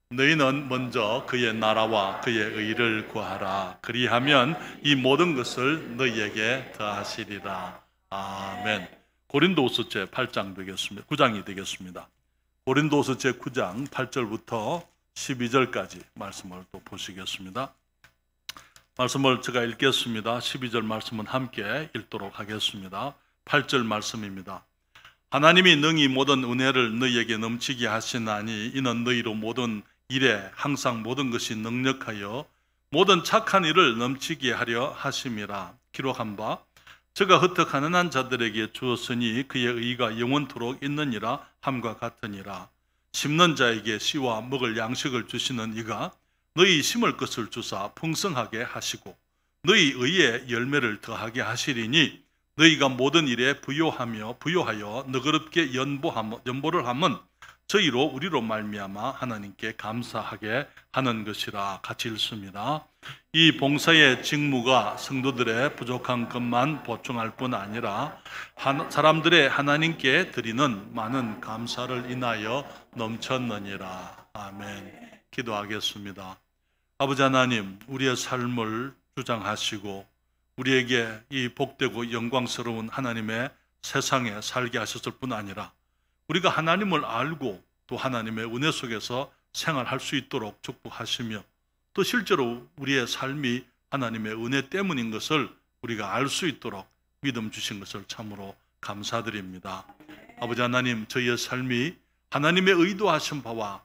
너희는 먼저 그의 나라와 그의 의를 구하라. 그리하면 이 모든 것을 너희에게 더하시리라. 아멘. 고린도후서 제 8장 되겠습니다. 9장이 되겠습니다. 고린도후서 제 9장 8절부터 12절까지 말씀을 또 보시겠습니다. 말씀을 제가 읽겠습니다. 12절 말씀은 함께 읽도록 하겠습니다. 8절 말씀입니다. 하나님이 능히 모든 은혜를 너희에게 넘치게 하시나니 이는 너희로 모든 일에 항상 모든 것이 능력하여 모든 착한 일을 넘치게 하려 하심이라. 기록한 바 저가 흩어 가난한 자들에게 주었으니 그의 의가 영원토록 있느니라 함과 같으니라. 심는 자에게 씨와 먹을 양식을 주시는 이가 너희 심을 것을 주사 풍성하게 하시고 너희 의에 열매를 더하게 하시리니 너희가 모든 일에 부요하여 너그럽게 연보를 하면 저희로 우리로 말미암아 하나님께 감사하게 하는 것이라. 같이 읽습니다. 이 봉사의 직무가 성도들의 부족한 것만 보충할 뿐 아니라 사람들의 하나님께 드리는 많은 감사를 인하여 넘쳤느니라. 아멘. 기도하겠습니다. 아버지 하나님, 우리의 삶을 주장하시고 우리에게 이 복되고 영광스러운 하나님의 세상에 살게 하셨을 뿐 아니라 우리가 하나님을 알고 또 하나님의 은혜 속에서 생활할 수 있도록 축복하시며 또 실제로 우리의 삶이 하나님의 은혜 때문인 것을 우리가 알 수 있도록 믿음 주신 것을 참으로 감사드립니다. 아버지 하나님, 저희의 삶이 하나님의 의도하신 바와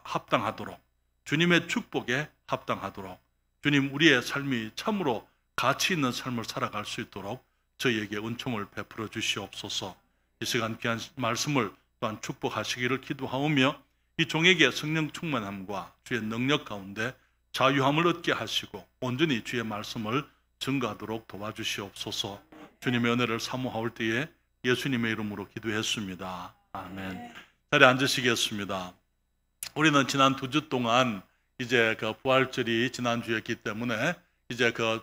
합당하도록, 주님의 축복에 합당하도록, 주님 우리의 삶이 참으로 가치 있는 삶을 살아갈 수 있도록 저희에게 은총을 베풀어 주시옵소서. 이 시간 귀한 말씀을 또한 축복하시기를 기도하오며 이 종에게 성령 충만함과 주의 능력 가운데 자유함을 얻게 하시고 온전히 주의 말씀을 증거하도록 도와주시옵소서. 주님의 은혜를 사모하올 때에 예수님의 이름으로 기도했습니다. 아멘. 자리에 앉으시겠습니다. 우리는 지난 2주 동안 이제 그 부활절이 지난주였기 때문에 이제 그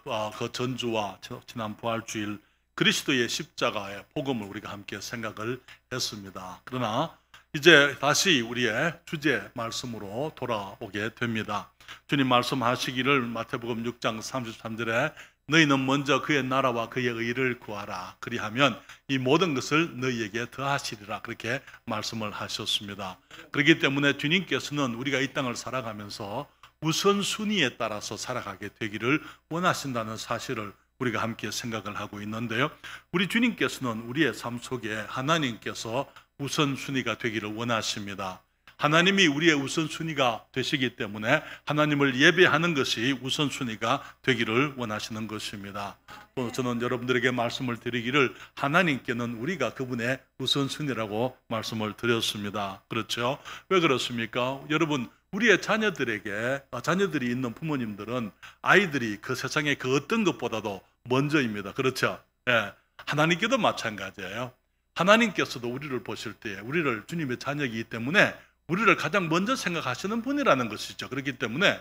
전주와 지난 부활주일 그리스도의 십자가의 복음을 우리가 함께 생각을 했습니다. 그러나 이제 다시 우리의 주제 말씀으로 돌아오게 됩니다. 주님 말씀하시기를 마태복음 6장 33절에 너희는 먼저 그의 나라와 그의 의를 구하라. 그리하면 이 모든 것을 너희에게 더하시리라. 그렇게 말씀을 하셨습니다. 그렇기 때문에 주님께서는 우리가 이 땅을 살아가면서 우선순위에 따라서 살아가게 되기를 원하신다는 사실을 우리가 함께 생각을 하고 있는데요. 우리 주님께서는 우리의 삶 속에 하나님께서 우선순위가 되기를 원하십니다. 하나님이 우리의 우선순위가 되시기 때문에 하나님을 예배하는 것이 우선순위가 되기를 원하시는 것입니다. 또 저는 여러분들에게 말씀을 드리기를 하나님께는 우리가 그분의 우선순위라고 말씀을 드렸습니다. 그렇죠? 왜 그렇습니까? 여러분, 우리의 자녀들이 있는 부모님들은 아이들이 그 세상의 그 어떤 것보다도 먼저입니다. 그렇죠? 예, 하나님께도 마찬가지예요. 하나님께서도 우리를 보실 때에 우리를 주님의 자녀이기 때문에 우리를 가장 먼저 생각하시는 분이라는 것이죠. 그렇기 때문에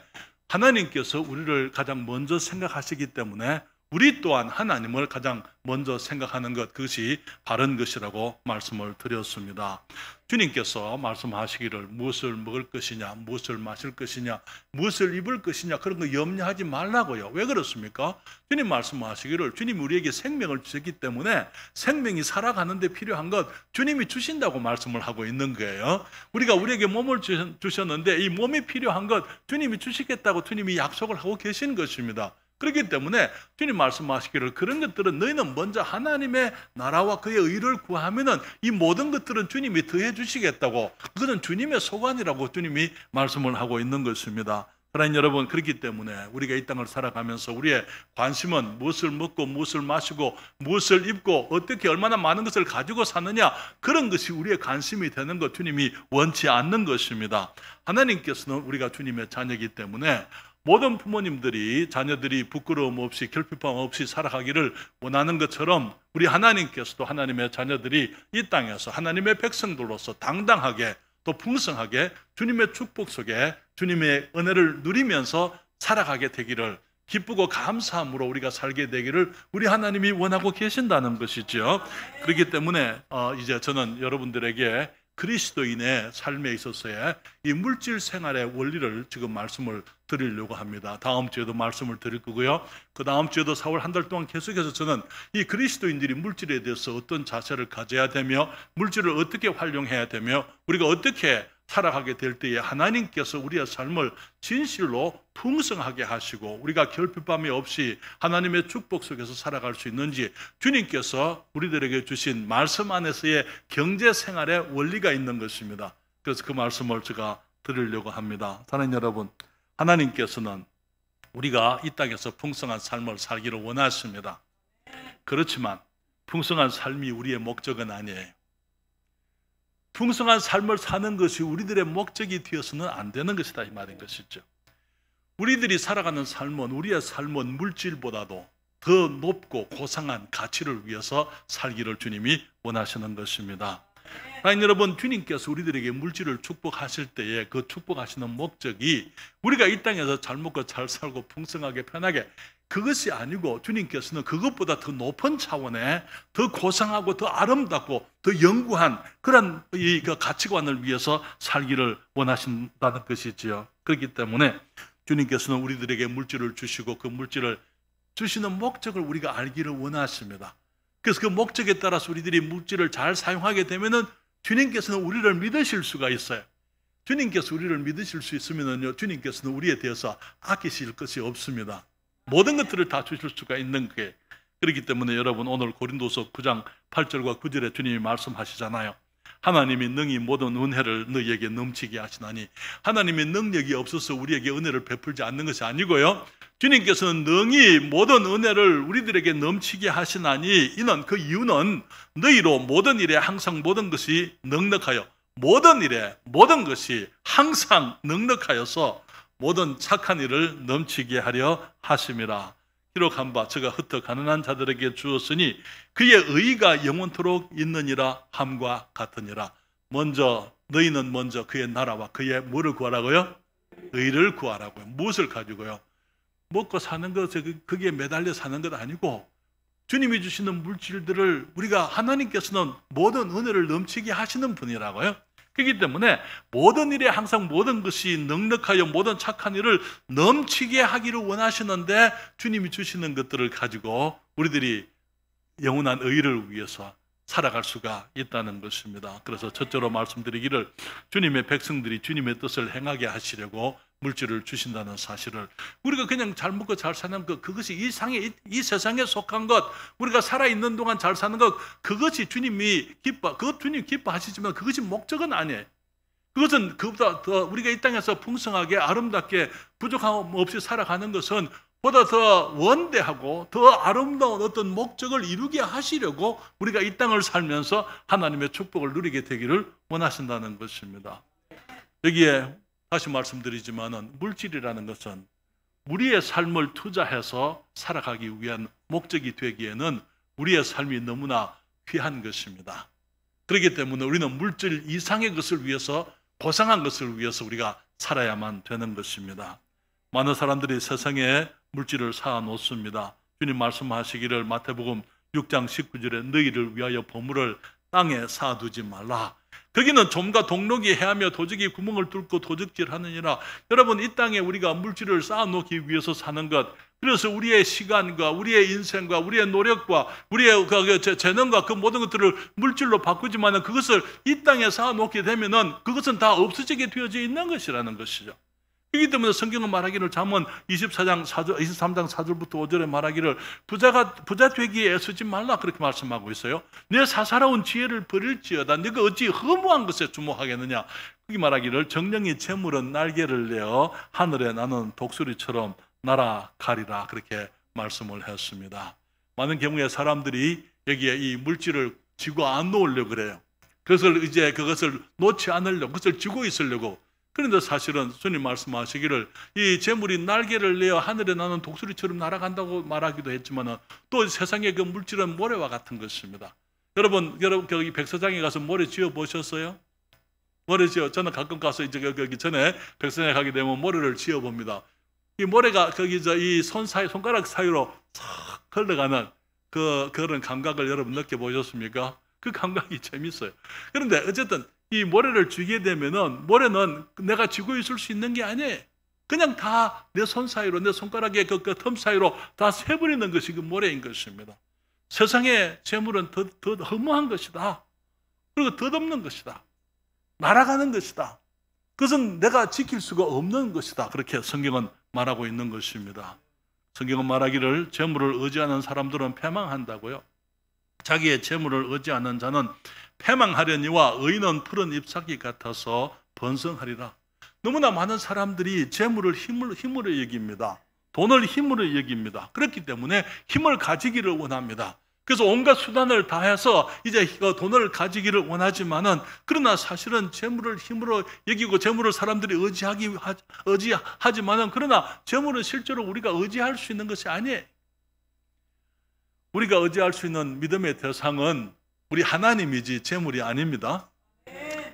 하나님께서 우리를 가장 먼저 생각하시기 때문에 우리 또한 하나님을 가장 먼저 생각하는 것, 그것이 바른 것이라고 말씀을 드렸습니다. 주님께서 말씀하시기를 무엇을 먹을 것이냐, 무엇을 마실 것이냐, 무엇을 입을 것이냐, 그런 거 염려하지 말라고요. 왜 그렇습니까? 주님 말씀하시기를 주님이 우리에게 생명을 주셨기 때문에 생명이 살아가는 데 필요한 것 주님이 주신다고 말씀을 하고 있는 거예요. 우리에게 몸을 주셨는데 이 몸이 필요한 것 주님이 주시겠다고 주님이 약속을 하고 계신 것입니다. 그렇기 때문에 주님 말씀하시기를 그런 것들은 너희는 먼저 하나님의 나라와 그의 의를 구하면은 이 모든 것들은 주님이 더해 주시겠다고, 그것은 주님의 소관이라고 주님이 말씀을 하고 있는 것입니다. 사랑하는 여러분, 그렇기 때문에 우리가 이 땅을 살아가면서 우리의 관심은 무엇을 먹고 무엇을 마시고 무엇을 입고 어떻게 얼마나 많은 것을 가지고 사느냐, 그런 것이 우리의 관심이 되는 것 주님이 원치 않는 것입니다. 하나님께서는 우리가 주님의 자녀이기 때문에 모든 부모님들이 자녀들이 부끄러움 없이 결핍감 없이 살아가기를 원하는 것처럼 우리 하나님께서도 하나님의 자녀들이 이 땅에서 하나님의 백성들로서 당당하게 또 풍성하게 주님의 축복 속에 주님의 은혜를 누리면서 살아가게 되기를, 기쁘고 감사함으로 우리가 살게 되기를 우리 하나님이 원하고 계신다는 것이죠. 그렇기 때문에 이제 저는 여러분들에게 그리스도인의 삶에 있어서의 이 물질 생활의 원리를 지금 말씀을 드리려고 합니다. 다음 주에도 말씀을 드릴 거고요. 그 다음 주에도 4월 한 달 동안 계속해서 저는 이 그리스도인들이 물질에 대해서 어떤 자세를 가져야 되며 물질을 어떻게 활용해야 되며 우리가 어떻게 살아가게 될 때에 하나님께서 우리의 삶을 진실로 풍성하게 하시고 우리가 결핍함이 없이 하나님의 축복 속에서 살아갈 수 있는지 주님께서 우리들에게 주신 말씀 안에서의 경제 생활의 원리가 있는 것입니다. 그래서 그 말씀을 제가 드리려고 합니다. 사랑하는 여러분, 하나님께서는 우리가 이 땅에서 풍성한 삶을 살기를 원하십니다. 그렇지만 풍성한 삶이 우리의 목적은 아니에요. 풍성한 삶을 사는 것이 우리들의 목적이 되어서는 안 되는 것이다 이 말인 것이죠. 우리들이 살아가는 삶은 우리의 삶은 물질보다도 더 높고 고상한 가치를 위해서 살기를 주님이 원하시는 것입니다. 하나님 여러분, 주님께서 우리들에게 물질을 축복하실 때에 그 축복하시는 목적이 우리가 이 땅에서 잘 먹고 잘 살고 풍성하게 편하게 그것이 아니고 주님께서는 그것보다 더 높은 차원의 더 고상하고 더 아름답고 더 영구한 그런 이 가치관을 위해서 살기를 원하신다는 것이지요. 그렇기 때문에 주님께서는 우리들에게 물질을 주시고 그 물질을 주시는 목적을 우리가 알기를 원하십니다. 그래서 그 목적에 따라서 우리들이 물질을 잘 사용하게 되면은 주님께서는 우리를 믿으실 수가 있어요. 주님께서 우리를 믿으실 수 있으면요, 주님께서는 우리에 대해서 아끼실 것이 없습니다. 모든 것들을 다 주실 수가 있는 게 그렇기 때문에 여러분 오늘 고린도서 9장 8절과 9절에 주님이 말씀하시잖아요. 하나님이 능히 모든 은혜를 너희에게 넘치게 하시나니 하나님의 능력이 없어서 우리에게 은혜를 베풀지 않는 것이 아니고요. 주님께서는 능히 모든 은혜를 우리들에게 넘치게 하시나니 이는 그 이유는 너희로 모든 일에 항상 모든 것이 넉넉하여 모든 일에 모든 것이 항상 넉넉하여서 모든 착한 일을 넘치게 하려 하심이라. 기록한 바 저가 흩어 가난한 자들에게 주었으니 그의 의가 영원토록 있느니라 함과 같으니라. 너희는 먼저 그의 나라와 그의 뭐를 구하라고요? 의를 구하라고요. 무엇을 가지고요? 먹고 사는 것, 거기에 매달려 사는 것 아니고 주님이 주시는 물질들을 우리가 하나님께서는 모든 은혜를 넘치게 하시는 분이라고요. 그렇기 때문에 모든 일에 항상 모든 것이 넉넉하여 모든 착한 일을 넘치게 하기를 원하시는데 주님이 주시는 것들을 가지고 우리들이 영원한 의를 위해서 살아갈 수가 있다는 것입니다. 그래서 첫째로 말씀드리기를 주님의 백성들이 주님의 뜻을 행하게 하시려고 물질을 주신다는 사실을 우리가 그냥 잘 먹고 잘 사는 것 그것이 이 세상에 속한 것 우리가 살아있는 동안 잘 사는 것 그것이 주님이 그것 주님 기뻐하시지만 그것이 목적은 아니에요. 그것은 그보다 더 우리가 이 땅에서 풍성하게 아름답게 부족함 없이 살아가는 것은 보다 더 원대하고 더 아름다운 어떤 목적을 이루게 하시려고 우리가 이 땅을 살면서 하나님의 축복을 누리게 되기를 원하신다는 것입니다. 여기에 다시 말씀드리지만은 물질이라는 것은 우리의 삶을 투자해서 살아가기 위한 목적이 되기에는 우리의 삶이 너무나 귀한 것입니다. 그렇기 때문에 우리는 물질 이상의 것을 위해서 고상한 것을 위해서 우리가 살아야만 되는 것입니다. 많은 사람들이 세상에 물질을 쌓아 놓습니다. 주님 말씀하시기를 마태복음 6장 19절에 너희를 위하여 보물을 땅에 쌓아두지 말라. 거기는 좀과 동록이 해하며 도적이 구멍을 뚫고 도적질하느니라. 여러분 이 땅에 우리가 물질을 쌓아놓기 위해서 사는 것 그래서 우리의 시간과 우리의 인생과 우리의 노력과 우리의 재능과 그 모든 것들을 물질로 바꾸지만 그것을 이 땅에 쌓아놓게 되면은 그것은 다 없어지게 되어져 있는 것이라는 것이죠. 그렇기 때문에 성경은 말하기를 잠언 23장 4절부터 5절에 말하기를 부자 되기에 애쓰지 말라 그렇게 말씀하고 있어요. 내 사사로운 지혜를 버릴지어다 네가 어찌 허무한 것에 주목하겠느냐. 거기 말하기를 정령이 재물은 날개를 내어 하늘에 나는 독수리처럼 날아가리라 그렇게 말씀을 했습니다. 많은 경우에 사람들이 여기에 이 물질을 쥐고 안 놓으려고 그래요. 그것을 이제 그것을 놓지 않으려고 그것을 쥐고 있으려고. 그런데 사실은 주님 말씀하시기를 이 재물이 날개를 내어 하늘에 나는 독수리처럼 날아간다고 말하기도 했지만 또 세상의 그 물질은 모래와 같은 것입니다. 여러분 거기 백사장에 가서 모래 지어 보셨어요? 모래 지어 저는 가끔 가서 이제 거기 전에 백사장에 가게 되면 모래를 지어 봅니다. 이 모래가 거기 이 손가락 사이로 싹 흘러가는 그런 감각을 여러분 느껴보셨습니까? 그 감각이 재밌어요. 그런데 어쨌든 이 모래를 쥐게 되면은 모래는 내가 쥐고 있을 수 있는 게 아니에요. 그냥 다 내 손 사이로, 내 손가락의 그 틈 사이로 다 새버리는 것이 그 모래인 것입니다. 세상의 재물은 더 허무한 것이다. 그리고 덧없는 것이다. 날아가는 것이다. 그것은 내가 지킬 수가 없는 것이다. 그렇게 성경은 말하고 있는 것입니다. 성경은 말하기를 재물을 의지하는 사람들은 패망한다고요. 자기의 재물을 의지하는 자는 패망하려니와 의인은 푸른 잎사귀 같아서 번성하리라. 너무나 많은 사람들이 재물을 힘으로 여깁니다. 돈을 힘으로 여깁니다. 그렇기 때문에 힘을 가지기를 원합니다. 그래서 온갖 수단을 다해서 이제 돈을 가지기를 원하지만은, 그러나 사실은 재물을 힘으로 여기고 재물을 사람들이 의지하지만은, 그러나 재물은 실제로 우리가 의지할 수 있는 것이 아니에요. 우리가 의지할 수 있는 믿음의 대상은 우리 하나님이지 재물이 아닙니다.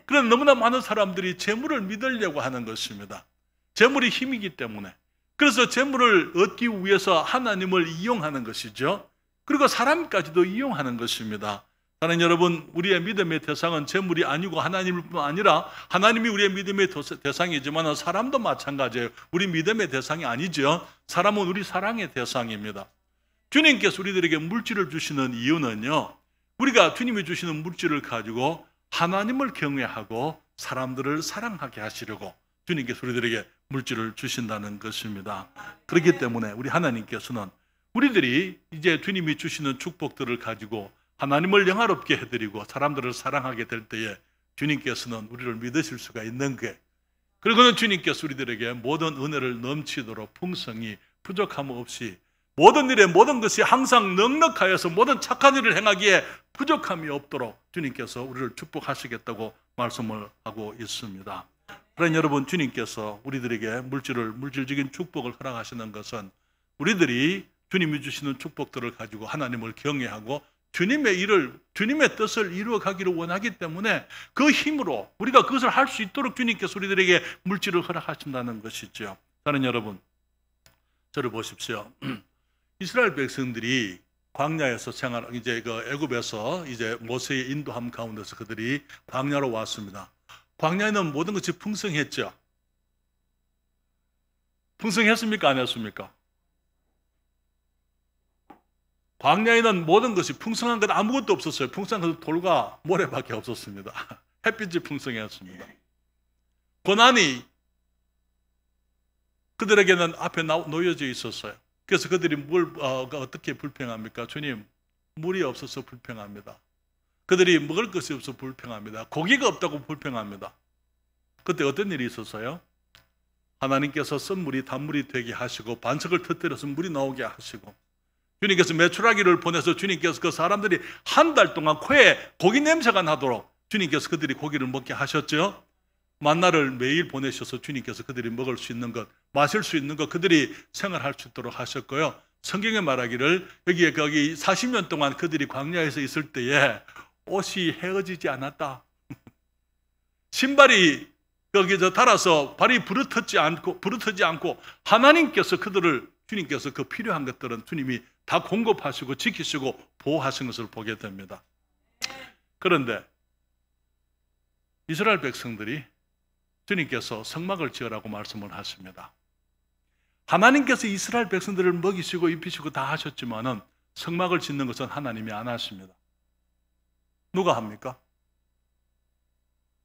그런데 너무나 많은 사람들이 재물을 믿으려고 하는 것입니다. 재물이 힘이기 때문에. 그래서 재물을 얻기 위해서 하나님을 이용하는 것이죠. 그리고 사람까지도 이용하는 것입니다. 사랑하는 여러분, 우리의 믿음의 대상은 재물이 아니고 하나님일 뿐 아니라, 하나님이 우리의 믿음의 대상이지만 사람도 마찬가지예요. 우리 믿음의 대상이 아니죠. 사람은 우리 사랑의 대상입니다. 주님께서 우리들에게 물질을 주시는 이유는요, 우리가 주님이 주시는 물질을 가지고 하나님을 경외하고 사람들을 사랑하게 하시려고 주님께서 우리들에게 물질을 주신다는 것입니다. 그렇기 때문에 우리 하나님께서는 우리들이 이제 주님이 주시는 축복들을 가지고 하나님을 영화롭게 해드리고 사람들을 사랑하게 될 때에 주님께서는 우리를 믿으실 수가 있는 거예요. 그리고는 주님께서 우리들에게 모든 은혜를 넘치도록 풍성히 부족함 없이 모든 일에 모든 것이 항상 넉넉하여서 모든 착한 일을 행하기에 부족함이 없도록 주님께서 우리를 축복하시겠다고 말씀을 하고 있습니다. 그러나 여러분, 주님께서 우리들에게 물질적인 축복을 허락하시는 것은 우리들이 주님이 주시는 축복들을 가지고 하나님을 경외하고 주님의 뜻을 이루어가기를 원하기 때문에 그 힘으로 우리가 그것을 할 수 있도록 주님께서 우리들에게 물질을 허락하신다는 것이죠. 사랑하는 여러분, 저를 보십시오. 이스라엘 백성들이 광야에서 이제 애굽에서 이제 모세의 인도함 가운데서 그들이 광야로 왔습니다. 광야에는 모든 것이 풍성했죠. 풍성했습니까? 안 했습니까? 광야에는 모든 것이 풍성한 건 아무것도 없었어요. 풍성한 것은 돌과 모래밖에 없었습니다. 햇빛이 풍성했습니다. 고난이 그들에게는 앞에 놓여져 있었어요. 그래서 그들이 어떻게 불평합니까? 주님, 물이 없어서 불평합니다. 그들이 먹을 것이 없어서 불평합니다. 고기가 없다고 불평합니다. 그때 어떤 일이 있었어요? 하나님께서 썬물이 단물이 되게 하시고 반석을 터뜨려서 물이 나오게 하시고, 주님께서 메추라기를 보내서 주님께서 그 사람들이 한 달 동안 코에 고기 냄새가 나도록 주님께서 그들이 고기를 먹게 하셨죠. 만나를 매일 보내셔서 주님께서 그들이 먹을 수 있는 것, 마실 수 있는 것, 그들이 생활할 수 있도록 하셨고요. 성경에 말하기를 거기 40년 동안 그들이 광야에서 있을 때에 옷이 헤어지지 않았다. 신발이 거기서 달아서 발이 부르트지 않고 하나님께서 주님께서 그 필요한 것들은 주님이 다 공급하시고 지키시고 보호하신 것을 보게 됩니다. 그런데 이스라엘 백성들이 주님께서 성막을 지으라고 말씀을 하십니다. 하나님께서 이스라엘 백성들을 먹이시고 입히시고 다 하셨지만은 성막을 짓는 것은 하나님이 안 하십니다. 누가 합니까?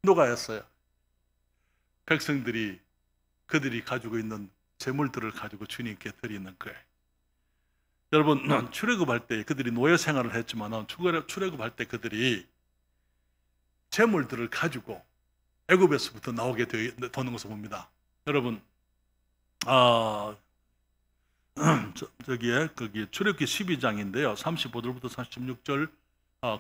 누가 했어요? 백성들이 그들이 가지고 있는 재물들을 가지고 주님께 드리는 거예요. 여러분, 출애굽할 때 그들이 노예 생활을 했지만 출애굽할 때 그들이 재물들을 가지고 애굽에서부터 나오게 되는 것을 봅니다. 여러분, 거기 출애굽기 12장인데요. 35절부터 36절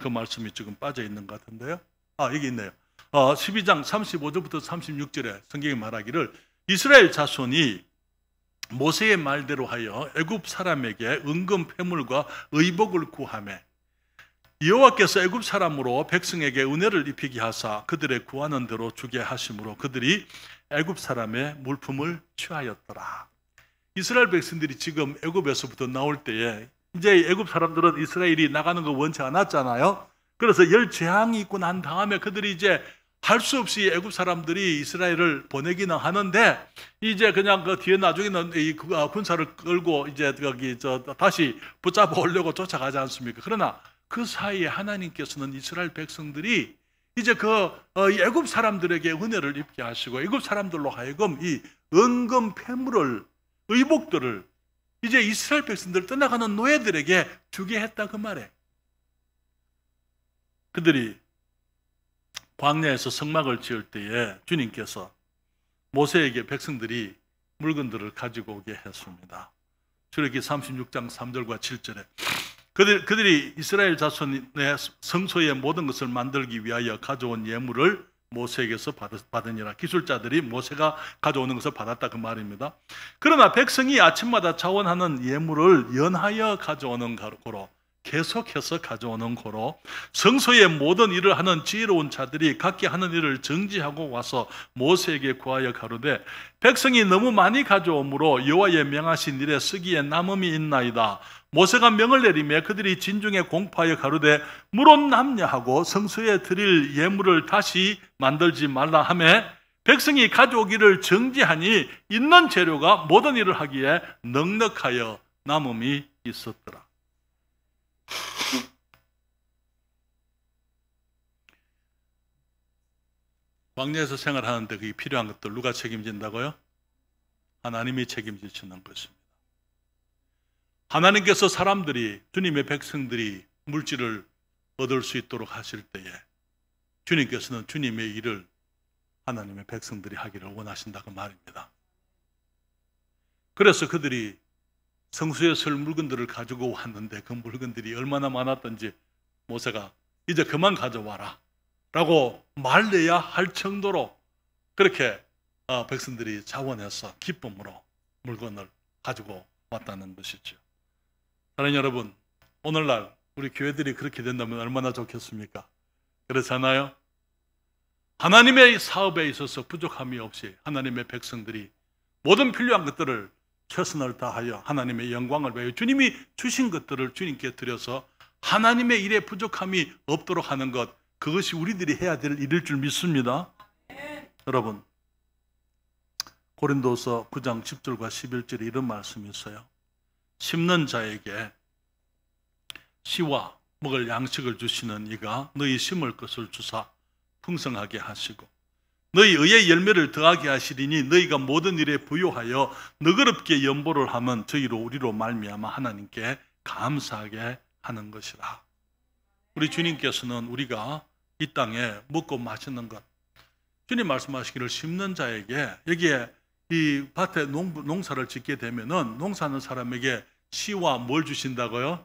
그 말씀이 지금 빠져 있는 것 같은데요. 여기 있네요. 12장 35절부터 36절에 성경이 말하기를 이스라엘 자손이 모세의 말대로 하여 애굽 사람에게 은금 패물과 의복을 구하매 여호와께서 애굽 사람으로 백성에게 은혜를 입히게 하사 그들의 구하는 대로 주게 하심으로 그들이 애굽 사람의 물품을 취하였더라. 이스라엘 백성들이 지금 애굽에서부터 나올 때에 이제 애굽 사람들은 이스라엘이 나가는 거 원치 않았잖아요. 그래서 열 재앙이 있고 난 다음에 그들이 이제 할 수 없이 애굽 사람들이 이스라엘을 보내기는 하는데 이제 그냥 그 뒤에 나중에는 이 군사를 끌고 이제 거기 다시 붙잡아 오려고 쫓아가지 않습니까? 그러나 그 사이에 하나님께서는 이스라엘 백성들이 이제 그 애굽 사람들에게 은혜를 입게 하시고 애굽 사람들로 하여금 이 은금 패물을 의복들을 이제 이스라엘 백성들 떠나가는 노예들에게 주게 했다 그 말에. 그들이 광야에서 성막을 지을 때에 주님께서 모세에게 백성들이 물건들을 가지고 오게 했습니다. 출애굽기 36장 3절과 7절에 그들이 이스라엘 자손의 성소의 모든 것을 만들기 위하여 가져온 예물을 모세에게서 받으니라. 기술자들이 모세가 가져오는 것을 받았다 그 말입니다. 그러나 백성이 아침마다 자원하는 예물을 연하여 가져오는 고로, 계속해서 가져오는 고로 성소의 모든 일을 하는 지혜로운 자들이 각기 하는 일을 정지하고 와서 모세에게 구하여 가로되 백성이 너무 많이 가져오므로 여호와의 명하신 일에 쓰기에 남음이 있나이다. 모세가 명을 내리며 그들이 진중에 공포하여 가로되 물은 남냐하고 성소에 드릴 예물을 다시 만들지 말라 하매 백성이 가져오기를 정지하니 있는 재료가 모든 일을 하기에 넉넉하여 남음이 있었더라. 광야에서 생활하는데 그게 필요한 것들 누가 책임진다고요? 하나님이 책임지시는 것입니다. 하나님께서 사람들이 주님의 백성들이 물질을 얻을 수 있도록 하실 때에 주님께서는 주님의 일을 하나님의 백성들이 하기를 원하신다 그 말입니다. 그래서 그들이 성소에 쓸 물건들을 가지고 왔는데 그 물건들이 얼마나 많았던지 모세가 이제 그만 가져와라 라고 말려야 할 정도로 그렇게 백성들이 자원해서 기쁨으로 물건을 가지고 왔다는 것이죠. 사랑하는 여러분, 오늘날 우리 교회들이 그렇게 된다면 얼마나 좋겠습니까? 그렇잖아요? 하나님의 사업에 있어서 부족함이 없이 하나님의 백성들이 모든 필요한 것들을 최선을 다하여 하나님의 영광을 위하여 주님이 주신 것들을 주님께 드려서 하나님의 일에 부족함이 없도록 하는 것, 그것이 우리들이 해야 될 일일 줄 믿습니다. 여러분, 고린도서 9장 10절과 11절에 이런 말씀이 있어요. 심는 자에게 씨와 먹을 양식을 주시는 이가 너희 심을 것을 주사 풍성하게 하시고 너희 의의 열매를 더하게 하시리니 너희가 모든 일에 부요하여 너그럽게 연보를 하면 저희로 우리로 말미암아 하나님께 감사하게 하는 것이라. 우리 주님께서는 우리가 이 땅에 먹고 마시는 것, 주님 말씀하시기를 심는 자에게 여기에 이 밭에 농사를 짓게 되면은 농사하는 사람에게 씨와 뭘 주신다고요?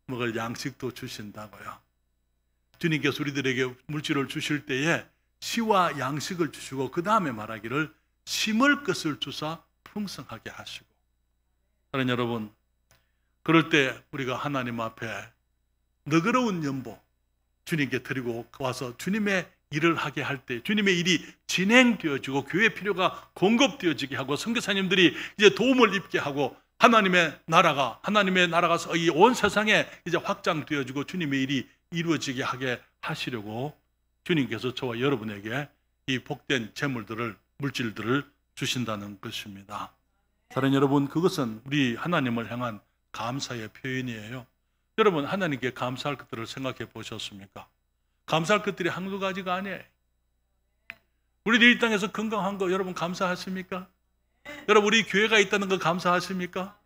먹을 양식도 주신다고요. 주님께서 우리들에게 물질을 주실 때에 씨와 양식을 주시고 그 다음에 말하기를 심을 것을 주사 풍성하게 하시고. 사랑하는 여러분, 그럴 때 우리가 하나님 앞에 너그러운 연보 주님께 드리고 와서 주님의 일을 하게 할 때 주님의 일이 진행되어지고 교회 필요가 공급되어지게 하고 선교사님들이 이제 도움을 입게 하고 하나님의 나라가 이 온 세상에 이제 확장되어지고 주님의 일이 이루어지게 하게 하시려고 주님께서 저와 여러분에게 이 복된 재물들을 물질들을 주신다는 것입니다. 사랑하는 여러분, 그것은 우리 하나님을 향한 감사의 표현이에요. 여러분, 하나님께 감사할 것들을 생각해 보셨습니까? 감사할 것들이 한두 가지가 아니에요. 우리들 이 땅에서 건강한 거 여러분 감사하십니까? 여러분, 우리 교회가 있다는 거 감사하십니까?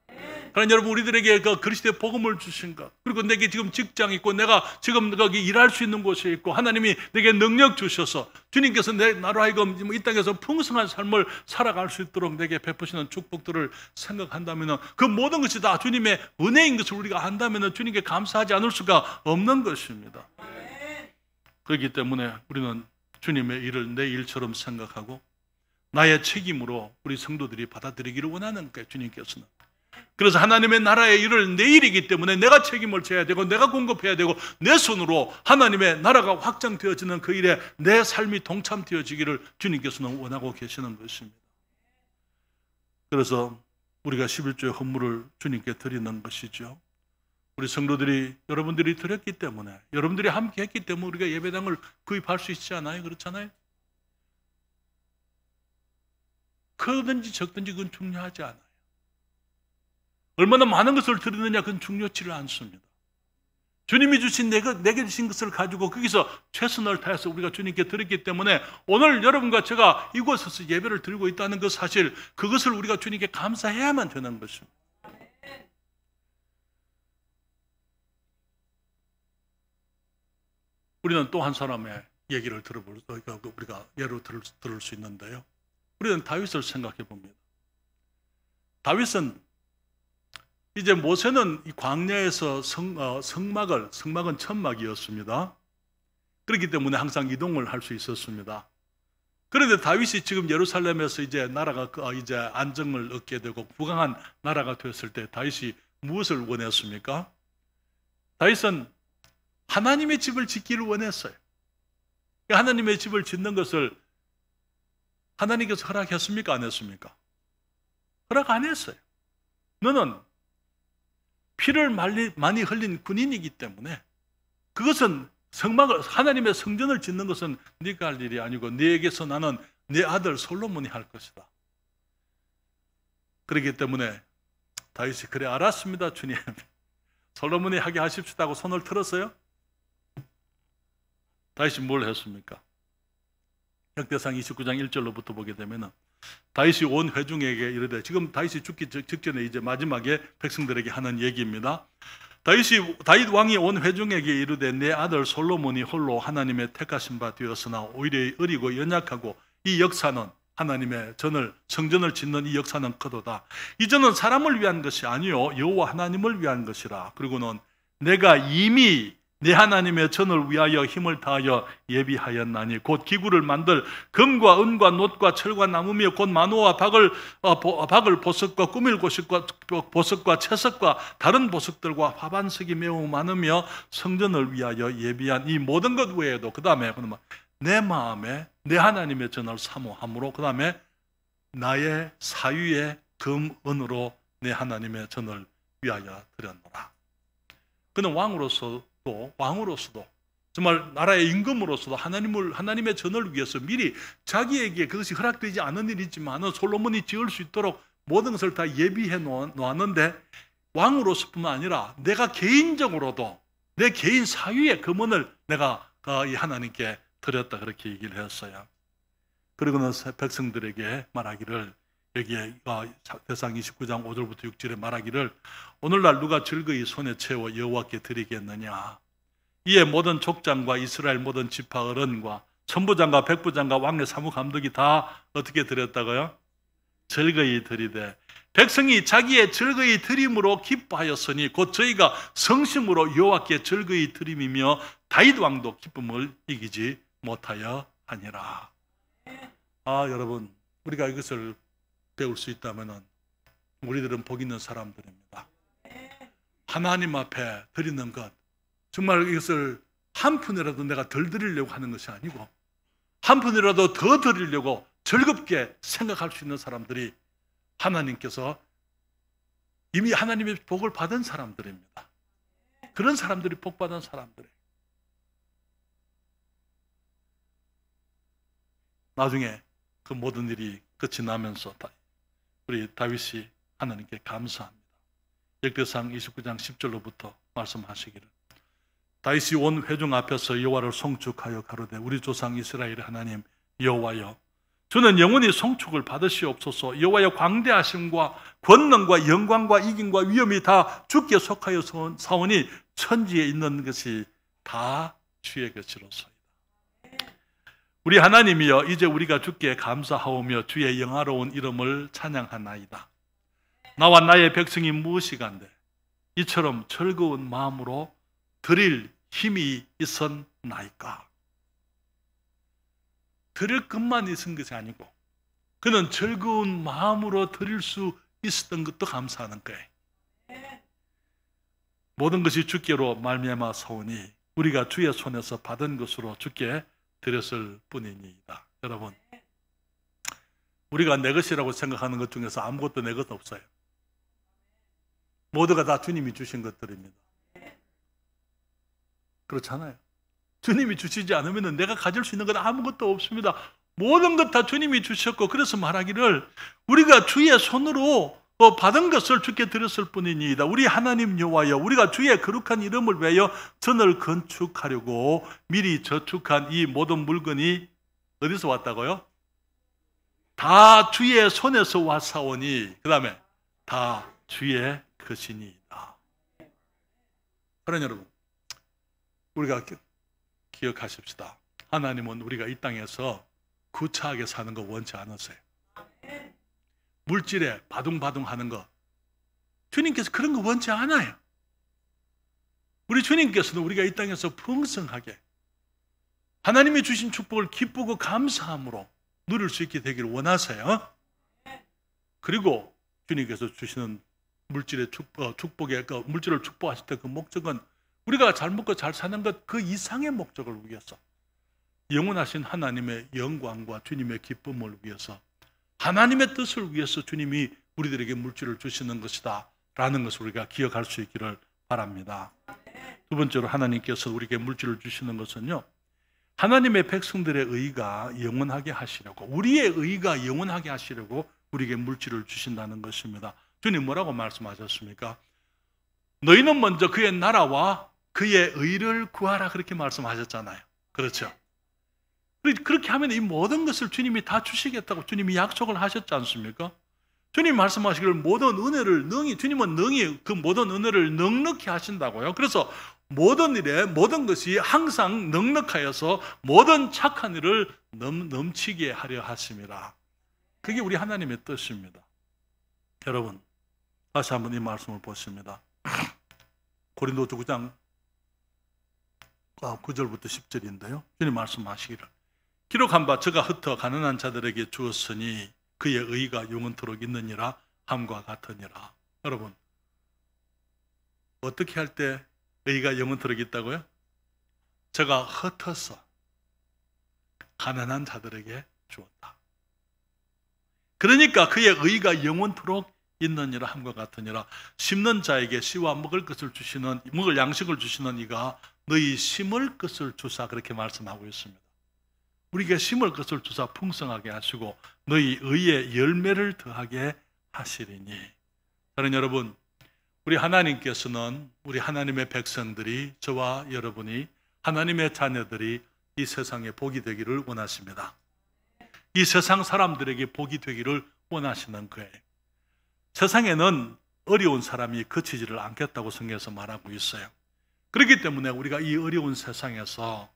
그러나 여러분, 우리들에게 그 그리스도의 복음을 주신 것, 그리고 내게 지금 직장 있고 내가 지금 거기 일할 수 있는 곳에 있고 하나님이 내게 능력 주셔서 주님께서 나로 하여금 이 땅에서 풍성한 삶을 살아갈 수 있도록 내게 베푸시는 축복들을 생각한다면 그 모든 것이 다 주님의 은혜인 것을 우리가 안다면 주님께 감사하지 않을 수가 없는 것입니다. 그렇기 때문에 우리는 주님의 일을 내 일처럼 생각하고 나의 책임으로 우리 성도들이 받아들이기를 원하는 거예요, 주님께서는. 그래서 하나님의 나라의 일을 내 일이기 때문에 내가 책임을 져야 되고 내가 공급해야 되고 내 손으로 하나님의 나라가 확장되어지는 그 일에 내 삶이 동참되어지기를 주님께서는 원하고 계시는 것입니다. 그래서 우리가 11조의 헌물을 주님께 드리는 것이죠. 우리 성도들이 여러분들이 드렸기 때문에 여러분들이 함께 했기 때문에 우리가 예배당을 구입할 수 있지 않아요? 그렇잖아요? 크든지 적든지 그건 중요하지 않아요. 얼마나 많은 것을 드리느냐 그건 중요치를 않습니다. 주님이 주신 내게 주신 것을 가지고 거기서 최선을 다해서 우리가 주님께 드렸기 때문에 오늘 여러분과 제가 이곳에서 예배를 드리고 있다는 것 사실 그것을 우리가 주님께 감사해야만 되는 것입니다. 우리는 또 한 사람의 얘기를 우리가 예로 들을 수 있는데요. 우리는 다윗을 생각해 봅니다. 다윗은 이제 모세는 이 광야에서 성막은 천막이었습니다. 그렇기 때문에 항상 이동을 할 수 있었습니다. 그런데 다윗이 지금 예루살렘에서 이제 나라가 이제 안정을 얻게 되고 부강한 나라가 되었을 때 다윗이 무엇을 원했습니까? 다윗은 하나님의 집을 짓기를 원했어요. 하나님의 집을 짓는 것을 하나님께서 허락했습니까? 안 했습니까? 허락 안 했어요. 너는 피를 많이 흘린 군인이기 때문에 그것은 하나님의 성전을 짓는 것은 네가 할 일이 아니고 네에게서 나는 네 아들 솔로몬이 할 것이다. 그렇기 때문에 다윗이 그래 알았습니다 주님. 솔로몬이 하게 하십시오 하고 손을 틀었어요. 다윗이 뭘 했습니까? 역대상 29장 1절로부터 보게 되면 다윗이 온 회중에게 이르되, 지금 다윗이 죽기 직전에 이제 마지막에 백성들에게 하는 얘기입니다. 다윗 왕이 온 회중에게 이르되 내 아들 솔로몬이 홀로 하나님의 택하신 바 되었으나 오히려 어리고 연약하고 이 역사는 하나님의 성전을 짓는 이 역사는 크도다. 이전은 사람을 위한 것이 아니요 여호와 하나님을 위한 것이라. 그리고는 내가 이미 내 하나님의 전을 위하여 힘을 다하여 예비하였나니 곧 기구를 만들 금과 은과 놋과 철과 나무며 곧 마노와 박을 보석과 꾸밀 보석과 채석과 다른 보석들과 화반석이 매우 많으며 성전을 위하여 예비한 이 모든 것 외에도 그 다음에 내 마음에 내 하나님의 전을 사모함으로 그 다음에 나의 사위의 금, 은으로 내 하나님의 전을 위하여 드렸노라. 그는 왕으로서도 정말 나라의 임금으로서도 하나님의 전을 위해서 미리 자기에게 그것이 허락되지 않은 일이지만 솔로몬이 지을 수 있도록 모든 것을 다 예비해 놓았는데 왕으로서뿐만 아니라 내가 개인적으로도 내 개인 사위의 금은을 내가 이 하나님께 드렸다 그렇게 얘기를 했어요. 그리고는 백성들에게 말하기를 여기에 대상 29장 5절부터 6절에 말하기를 오늘날 누가 즐거이 손에 채워 여호와께 드리겠느냐. 이에 모든 족장과 이스라엘 모든 지파 어른과 천부장과 백부장과 왕의 사무감독이 다 어떻게 드렸다고요? 즐거이 드리되 백성이 자기의 즐거이 드림으로 기뻐하였으니 곧 저희가 성심으로 여호와께 즐거이 드림이며 다윗 왕도 기쁨을 이기지 못하여 하니라. 여러분 우리가 이것을 배울 수 있다면 우리들은 복 있는 사람들입니다. 하나님 앞에 드리는 것 정말 이것을 한 푼이라도 내가 덜 드리려고 하는 것이 아니고 한 푼이라도 더 드리려고 즐겁게 생각할 수 있는 사람들이 하나님께서 이미 하나님의 복을 받은 사람들입니다. 그런 사람들이 복 받은 사람들이에요. 나중에 그 모든 일이 끝이 나면서 우리 다윗이 하나님께 감사합니다. 역대상 29장 10절로부터 말씀하시기를 다윗이 온 회중 앞에서 여호와를 송축하여 가로되 우리 조상 이스라엘의 하나님 여호와여 주는 영원히 송축을 받으시옵소서. 여호와의 광대하심과 권능과 영광과 이김과 위엄이 다 주께 속하여 사오니 천지에 있는 것이 다 주의 것이로소이다. 우리 하나님이여 이제 우리가 주께 감사하오며 주의 영화로운 이름을 찬양하나이다. 나와 나의 백성이 무엇이간데 이처럼 즐거운 마음으로 드릴 힘이 있었나이까. 드릴 것만 있은 것이 아니고 그는 즐거운 마음으로 드릴 수 있었던 것도 감사하는 거예요. 모든 것이 주께로 말미암아 사오니 우리가 주의 손에서 받은 것으로 주께 드렸을 뿐이니이다. 여러분 우리가 내 것이라고 생각하는 것 중에서 아무것도 내 것 없어요. 모두가 다 주님이 주신 것들입니다. 그렇잖아요. 주님이 주시지 않으면 내가 가질 수 있는 건 아무것도 없습니다. 모든 것 다 주님이 주셨고, 그래서 말하기를 우리가 주의 손으로 받은 것을 주께 드렸을 뿐이니이다. 우리 하나님 여호와여, 우리가 주의 거룩한 이름을 위하여 전을 건축하려고 미리 저축한 이 모든 물건이 어디서 왔다고요? 다 주의 손에서 왔사오니, 그 다음에 다 주의 것이니이다. 그러나 여러분, 우리가 기억하십시다. 하나님은 우리가 이 땅에서 구차하게 사는 거 원치 않으세요. 물질에 바둥바둥 하는 거, 주님께서 그런 거 원치 않아요. 우리 주님께서는 우리가 이 땅에서 풍성하게 하나님이 주신 축복을 기쁘고 감사함으로 누릴 수 있게 되기를 원하세요. 그리고 주님께서 주시는 물질의 축복의 물질을 축복하실 때 그 목적은 우리가 잘 먹고 잘 사는 것 그 이상의 목적을 위해서, 영원하신 하나님의 영광과 주님의 기쁨을 위해서, 하나님의 뜻을 위해서 주님이 우리들에게 물질을 주시는 것이다 라는 것을 우리가 기억할 수 있기를 바랍니다. 두 번째로, 하나님께서 우리에게 물질을 주시는 것은요, 하나님의 백성들의 의가 영원하게 하시려고, 우리의 의가 영원하게 하시려고 우리에게 물질을 주신다는 것입니다. 주님 뭐라고 말씀하셨습니까? 너희는 먼저 그의 나라와 그의 의를 구하라, 그렇게 말씀하셨잖아요. 그렇죠? 그렇게 하면 이 모든 것을 주님이 다 주시겠다고 주님이 약속을 하셨지 않습니까? 주님 말씀하시기를 모든 은혜를 주님은 능히 그 모든 은혜를 넉넉히 하신다고요. 그래서 모든 일에 모든 것이 항상 넉넉하여서 모든 착한 일을 넘치게 하려 하심이라. 그게 우리 하나님의 뜻입니다. 여러분, 다시 한번 이 말씀을 보십니다. 고린도서 9장 9절부터 10절인데요. 주님 말씀하시기를 기록한 바 저가 흩어 가난한 자들에게 주었으니 그의 의가 영원토록 있느니라 함과 같으니라. 여러분, 어떻게 할 때 의가 영원토록 있다고요? 저가 흩어서 가난한 자들에게 주었다. 그러니까 그의 의가 영원토록 있느니라 함과 같으니라. 심는 자에게 씨와 먹을 양식을 주시는 이가 너희 심을 것을 주사, 그렇게 말씀하고 있습니다. 우리가 심을 것을 주사 풍성하게 하시고 너희 의의 열매를 더하게 하시리니. 저는 여러분, 우리 하나님께서는 우리 하나님의 백성들이, 저와 여러분이, 하나님의 자녀들이 이 세상에 복이 되기를 원하십니다. 이 세상 사람들에게 복이 되기를 원하시는 거예요. 세상에는 어려운 사람이 그치지를 않겠다고 성경에서 말하고 있어요. 그렇기 때문에 우리가 이 어려운 세상에서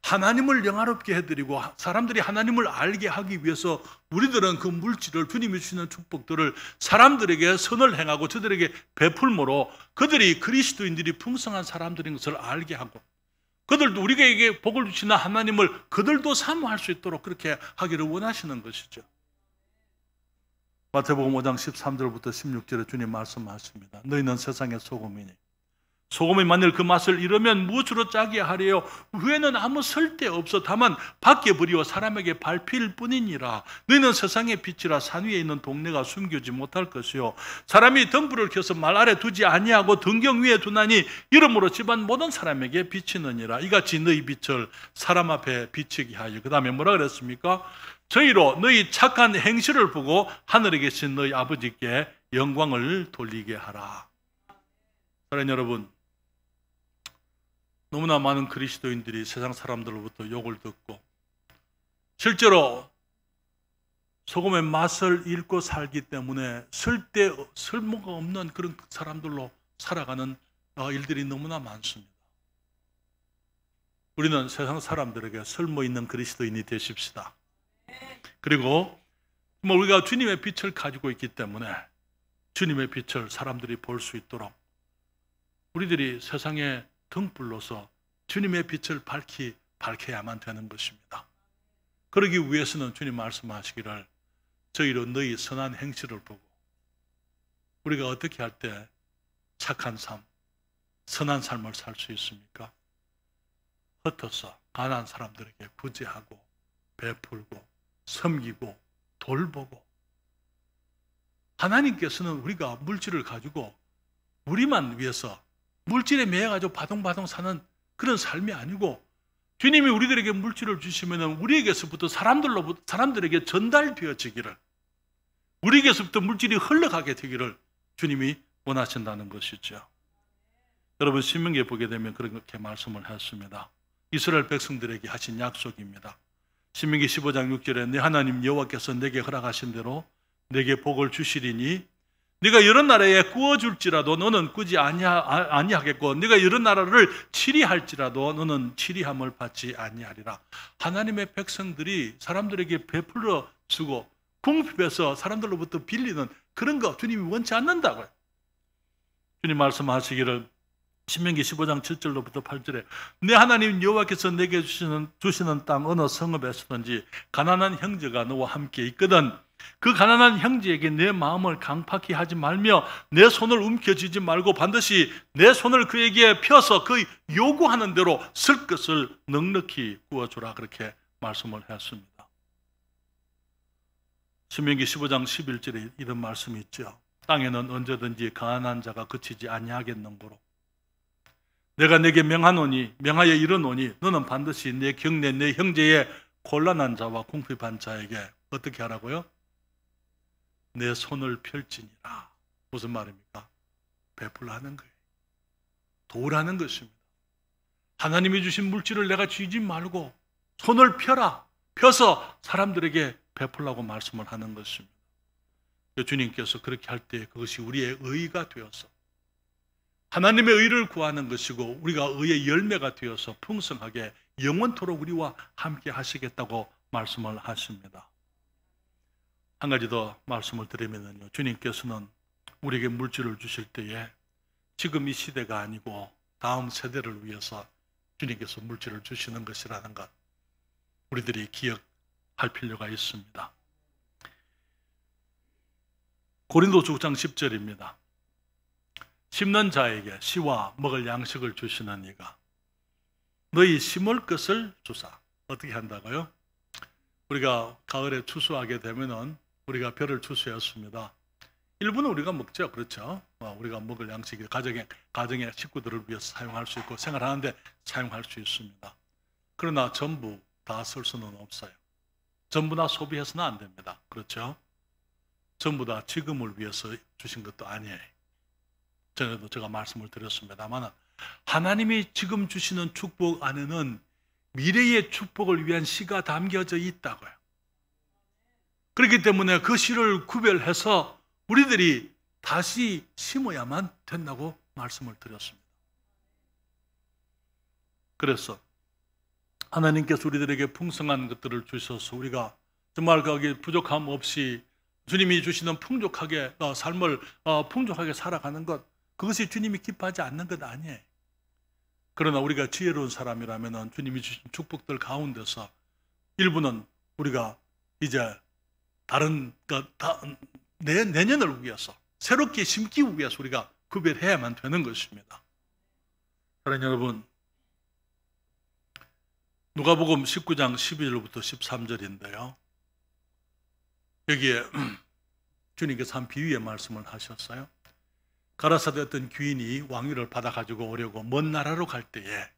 하나님을 영화롭게 해드리고 사람들이 하나님을 알게 하기 위해서 우리들은 그 물질을, 주님이 주시는 축복들을 사람들에게 선을 행하고 저들에게 베풀므로 그들이 그리스도인들이 풍성한 사람들인 것을 알게 하고, 그들도 우리에게 복을 주시는 하나님을 그들도 사모할 수 있도록 그렇게 하기를 원하시는 것이죠. 마태복음 5장 13절부터 16절에 주님 말씀하십니다. 너희는 세상의 소금이니 소금이 만일 그 맛을 잃으면 무엇으로 짜게 하려요? 후에는 아무 쓸데없어 다만 밖에 버리워 사람에게 밟힐 뿐이니라. 너희는 세상의 빛이라 산 위에 있는 동네가 숨기지 못할 것이요 사람이 등불을 켜서 말 아래 두지 아니하고 등경 위에 두나니 이러므로 집안 모든 사람에게 비치느니라. 이같이 너희 빛을 사람 앞에 비치게 하여, 그 다음에 뭐라 그랬습니까? 저희로 너희 착한 행실을 보고 하늘에 계신 너희 아버지께 영광을 돌리게 하라. 사랑하는 여러분, 너무나 많은 그리스도인들이 세상 사람들로부터 욕을 듣고 실제로 소금의 맛을 잃고 살기 때문에 쓸모가 없는 그런 사람들로 살아가는 일들이 너무나 많습니다. 우리는 세상 사람들에게 쓸모 있는 그리스도인이 되십시다. 그리고 우리가 주님의 빛을 가지고 있기 때문에 주님의 빛을 사람들이 볼 수 있도록 우리들이 세상의 등불로서 주님의 빛을 밝혀야만 되는 것입니다. 그러기 위해서는 주님 말씀하시기를 저희로 너희 선한 행실을 보고, 우리가 어떻게 할 때 착한 삶, 선한 삶을 살 수 있습니까? 흩어서 가난한 사람들에게 구제하고 베풀고 섬기고 돌보고. 하나님께서는 우리가 물질을 가지고 우리만 위해서 물질에 매여가지고 바동바동 사는 그런 삶이 아니고 주님이 우리들에게 물질을 주시면 우리에게서부터 사람들에게 전달되어지기를, 우리에게서부터 물질이 흘러가게 되기를 주님이 원하신다는 것이죠. 여러분, 신명기에 보게 되면 그렇게 말씀을 했습니다. 이스라엘 백성들에게 하신 약속입니다. 신명기 15장 6절에 내 하나님 여호와께서 내게 허락하신 대로 내게 복을 주시리니 네가 여러 나라에 구워줄지라도 너는 꾸지 아니하겠고 네가 여러 나라를 치리할지라도 너는 치리함을 받지 아니하리라. 하나님의 백성들이 사람들에게 베풀어 주고 궁핍해서 사람들로부터 빌리는 그런 거 주님이 원치 않는다고요. 주님 말씀하시기를 신명기 15장 7절로부터 8절에 내 하나님 여호와께서 내게 주시는 땅 어느 성읍에서든지 가난한 형제가 너와 함께 있거든 그 가난한 형제에게 내 마음을 강팍히 하지 말며 내 손을 움켜쥐지 말고 반드시 내 손을 그에게 펴서 그 요구하는 대로 쓸 것을 넉넉히 구워주라. 그렇게 말씀을 했습니다. 신명기 15장 11절에 이런 말씀이 있죠. 땅에는 언제든지 가난한 자가 그치지 아니하겠는고로 내가 내게 명하여 이르노니 너는 반드시 내 경내 내 형제의 곤란한 자와 궁핍한 자에게 어떻게 하라고요? 내 손을 펼지니라. 무슨 말입니까? 베풀라는 거예요. 도우라는 것입니다. 하나님이 주신 물질을 내가 쥐지 말고 손을 펴서 사람들에게 베풀라고 말씀을 하는 것입니다. 주님께서 그렇게 할 때 그것이 우리의 의가 되어서 하나님의 의를 구하는 것이고 우리가 의의 열매가 되어서 풍성하게 영원토록 우리와 함께 하시겠다고 말씀을 하십니다. 한 가지 더 말씀을 드리면요, 주님께서는 우리에게 물질을 주실 때에 지금 이 시대가 아니고 다음 세대를 위해서 주님께서 물질을 주시는 것이라는 것 우리들이 기억할 필요가 있습니다. 고린도서 6장 10절입니다. 심는 자에게 씨와 먹을 양식을 주시는 이가 너희 심을 것을 주사. 어떻게 한다고요? 우리가 가을에 추수하게 되면은 우리가 벼를 추수했습니다. 일부는 우리가 먹죠. 그렇죠? 우리가 먹을 양식이 가정의 식구들을 위해서 사용할 수 있고 생활하는데 사용할 수 있습니다. 그러나 전부 다 쓸 수는 없어요. 전부 다 소비해서는 안 됩니다. 그렇죠? 전부 다 지금을 위해서 주신 것도 아니에요. 전에도 제가 말씀을 드렸습니다만 하나님이 지금 주시는 축복 안에는 미래의 축복을 위한 씨가 담겨져 있다고요. 그렇기 때문에 그 씨를 구별해서 우리들이 다시 심어야만 된다고 말씀을 드렸습니다. 그래서 하나님께서 우리들에게 풍성한 것들을 주셔서 우리가 정말 거기에 부족함 없이 주님이 주시는 풍족하게 삶을 풍족하게 살아가는 것, 그것이 주님이 기뻐하지 않는 것 아니에요. 그러나 우리가 지혜로운 사람이라면 주님이 주신 축복들 가운데서 일부는 우리가 이제 다른 내년을 위해서 새롭게 심기 위해서 우리가 구별해야만 되는 것입니다. 사랑하는 여러분, 누가복음 19장 12절부터 13절인데요. 여기에 주님께서 한 비유의 말씀을 하셨어요. 가라사대 어떤 귀인이 왕위를 받아가지고 오려고 먼 나라로 갈 때에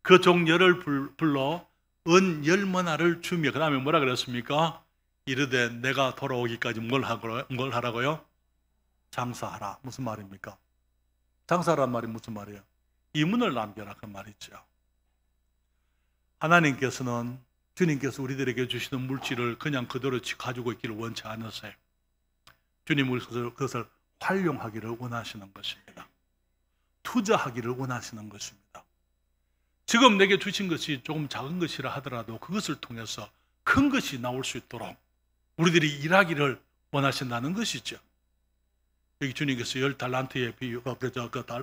그 종녀를 불러 은 10머나를 주며 그 다음에 뭐라 그랬습니까? 이르되 내가 돌아오기까지 뭘 하라고요? 장사하라. 무슨 말입니까? 장사하란 말이 무슨 말이에요? 이문을 남겨라 그 말이죠. 하나님께서는 주님께서 우리들에게 주시는 물질을 그냥 그대로 가지고 있기를 원치 않으세요. 주님은 그것을 활용하기를 원하시는 것입니다. 투자하기를 원하시는 것입니다. 지금 내게 주신 것이 조금 작은 것이라 하더라도 그것을 통해서 큰 것이 나올 수 있도록 우리들이 일하기를 원하신다는 것이죠. 여기 주님께서 10달란트의 비유,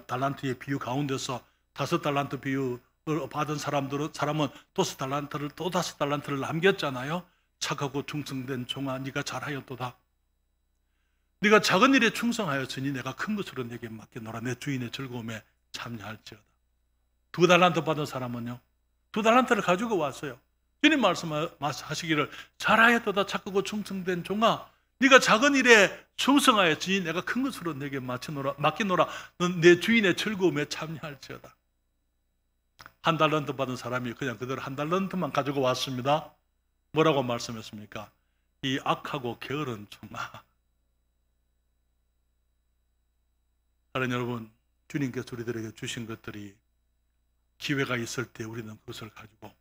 달란트의 비유 가운데서 5달란트 비유를 받은 사람은 또 5달란트를 남겼잖아요. 착하고 충성된 종아, 네가 잘하였도다. 네가 작은 일에 충성하였으니 내가 큰 것으로 내게 맡겨놓으라. 내 주인의 즐거움에 참여할지어다. 2달란트 받은 사람은요, 2달란트를 가지고 왔어요. 주님 말씀하시기를 잘하였도다 착하고 충성된 종아, 네가 작은 일에 충성하였으니 내가 큰 것으로 내게 맡겨놓으라. 넌 내 주인의 즐거움에 참여할지어다. 한 달란트 받은 사람이 그냥 그대로 한 달란트만 가지고 왔습니다. 뭐라고 말씀했습니까? 이 악하고 게으른 종아. 사랑하는 여러분, 주님께서 우리들에게 주신 것들이 기회가 있을 때 우리는 그것을 가지고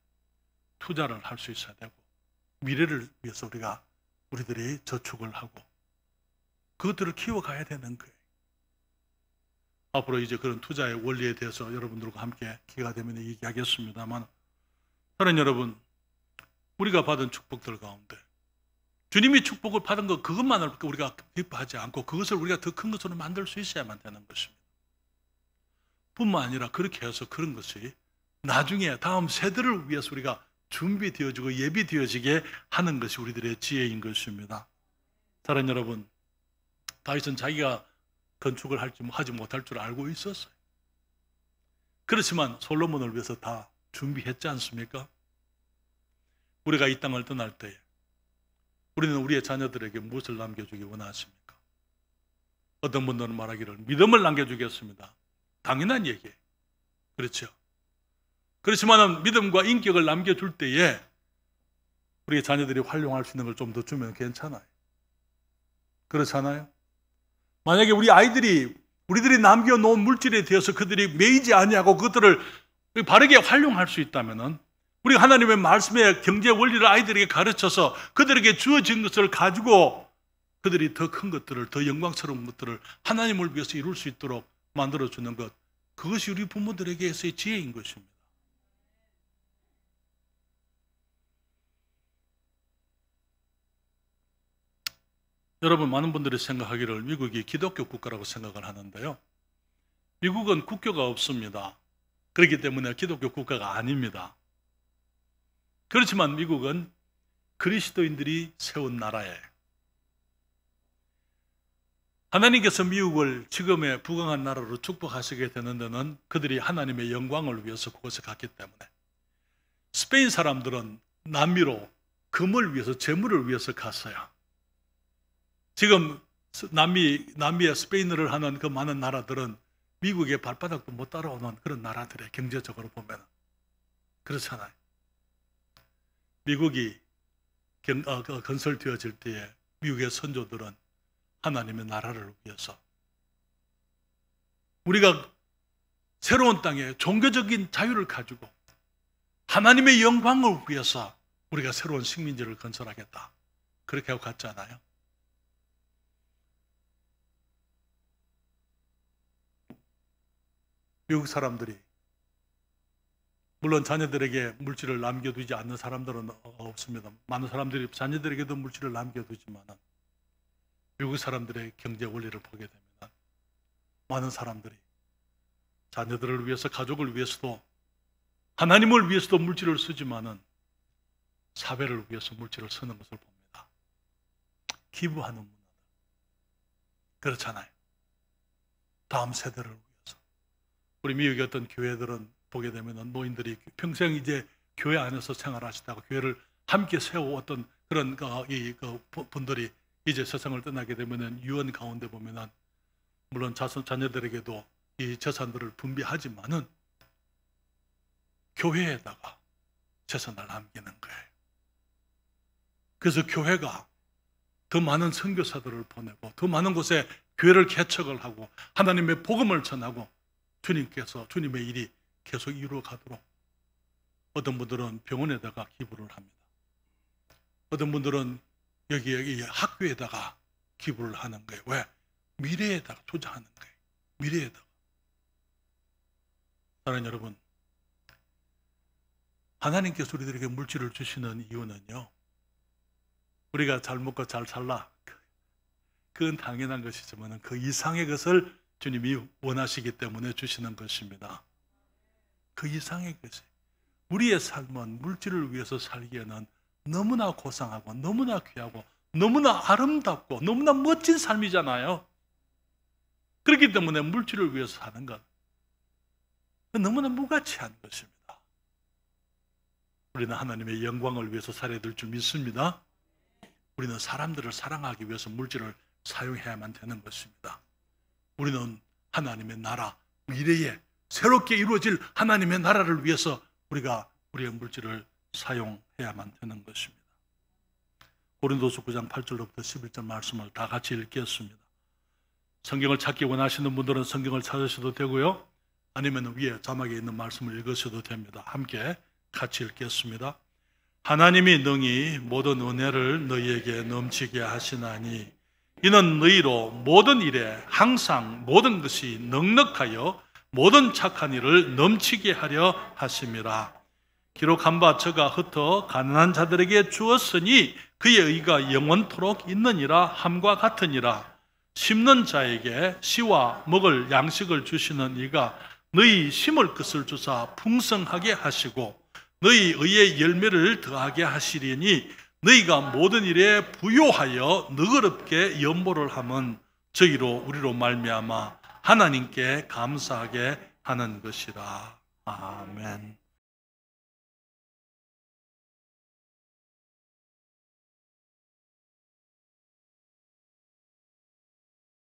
투자를 할 수 있어야 되고, 미래를 위해서 우리들이 저축을 하고 그것들을 키워가야 되는 거예요. 앞으로 이제 그런 투자의 원리에 대해서 여러분들과 함께 기회가 되면 얘기하겠습니다만, 사랑하는 여러분, 우리가 받은 축복들 가운데 주님이 축복을 받은 것 그것만을 우리가 기뻐하지 않고 그것을 우리가 더 큰 것으로 만들 수 있어야만 되는 것입니다. 뿐만 아니라 그렇게 해서 그런 것이 나중에 다음 세대를 위해서 우리가 준비되어지고 예비되어지게 하는 것이 우리들의 지혜인 것입니다. 사랑하는 여러분, 다윗은 자기가 건축을 하지 못할 줄 알고 있었어요. 그렇지만 솔로몬을 위해서 다 준비했지 않습니까? 우리가 이 땅을 떠날 때에 우리는 우리의 자녀들에게 무엇을 남겨주기 원하십니까? 어떤 분들은 말하기를 믿음을 남겨주겠습니다. 당연한 얘기예요. 그렇죠? 그렇지만 믿음과 인격을 남겨줄 때에 우리의 자녀들이 활용할 수 있는 걸 좀 더 주면 괜찮아요. 그렇잖아요? 만약에 우리들이 남겨놓은 물질에 대해서 그들이 매이지 아니하고 그것들을 바르게 활용할 수 있다면, 우리가 하나님의 말씀의 경제 원리를 아이들에게 가르쳐서 그들에게 주어진 것을 가지고 그들이 더 큰 것들을, 더 영광스러운 것들을 하나님을 위해서 이룰 수 있도록 만들어주는 것, 그것이 우리 부모들에게서의 지혜인 것입니다. 여러분, 많은 분들이 생각하기를 미국이 기독교 국가라고 생각을 하는데요, 미국은 국교가 없습니다. 그렇기 때문에 기독교 국가가 아닙니다. 그렇지만 미국은 그리스도인들이 세운 나라예요. 하나님께서 미국을 지금의 부강한 나라로 축복하시게 되는 데는 그들이 하나님의 영광을 위해서 그곳에 갔기 때문에, 스페인 사람들은 남미로 금을 위해서, 재물을 위해서 갔어요. 지금 남미에 스페인어를 하는 그 많은 나라들은 미국의 발바닥도 못 따라오는 그런 나라들의 경제적으로 보면 그렇잖아요. 미국이 건설되어질 때에 미국의 선조들은 하나님의 나라를 위해서, 우리가 새로운 땅에 종교적인 자유를 가지고 하나님의 영광을 위해서 우리가 새로운 식민지를 건설하겠다, 그렇게 하고 갔잖아요. 미국 사람들이, 물론 자녀들에게 물질을 남겨두지 않는 사람들은 없습니다. 많은 사람들이 자녀들에게도 물질을 남겨두지만, 미국 사람들의 경제 원리를 보게 되면 많은 사람들이 자녀들을 위해서, 가족을 위해서도, 하나님을 위해서도 물질을 쓰지만은 사회를 위해서 물질을 쓰는 것을 봅니다. 기부하는 문화들, 그렇잖아요. 다음 세대를 위해서. 우리 미국의 어떤 교회들은 보게 되면 노인들이 평생 이제 교회 안에서 생활하시다가 교회를 함께 세워왔던 그런 분들이 이제 세상을 떠나게 되면 유언 가운데 보면은, 물론 자녀들에게도 이 재산들을 분배하지만은 교회에다가 재산을 남기는 거예요. 그래서 교회가 더 많은 선교사들을 보내고 더 많은 곳에 교회를 개척을 하고 하나님의 복음을 전하고 주님의 일이 계속 이루어가도록, 어떤 분들은 병원에다가 기부를 합니다. 어떤 분들은 여기 학교에다가 기부를 하는 거예요. 왜? 미래에다가 투자하는 거예요. 미래에다가. 사랑하는 여러분, 하나님께서 우리들에게 물질을 주시는 이유는요, 우리가 잘 먹고 잘 살라, 그건 당연한 것이지만 그 이상의 것을 주님이 원하시기 때문에 주시는 것입니다. 그 이상의 것이, 우리의 삶은 물질을 위해서 살기에는 너무나 고상하고 너무나 귀하고 너무나 아름답고 너무나 멋진 삶이잖아요. 그렇기 때문에 물질을 위해서 사는 것, 너무나 무가치한 것입니다. 우리는 하나님의 영광을 위해서 살아야 될 줄 믿습니다. 우리는 사람들을 사랑하기 위해서 물질을 사용해야만 되는 것입니다. 우리는 하나님의 나라, 미래에 새롭게 이루어질 하나님의 나라를 위해서 우리가 우리의 물질을 사용해야만 되는 것입니다. 고린도서 9장 8절부터 11절 말씀을 다 같이 읽겠습니다. 성경을 찾기 원하시는 분들은 성경을 찾으셔도 되고요, 아니면 위에 자막에 있는 말씀을 읽으셔도 됩니다. 함께 같이 읽겠습니다. 하나님이 능히 모든 은혜를 너희에게 넘치게 하시나니 이는 너희로 모든 일에 항상 모든 것이 넉넉하여 모든 착한 일을 넘치게 하려 하심이라. 기록한 바 저가 흩어 가난한 자들에게 주었으니 그의 의가 영원토록 있느니라 함과 같으니라. 심는 자에게 씨와 먹을 양식을 주시는 이가 너희 심을 것을 주사 풍성하게 하시고 너희 의의 열매를 더하게 하시리니 너희가 모든 일에 부요하여 너그럽게 연보를 하면 저희로 우리로 말미암아 하나님께 감사하게 하는 것이라. 아멘.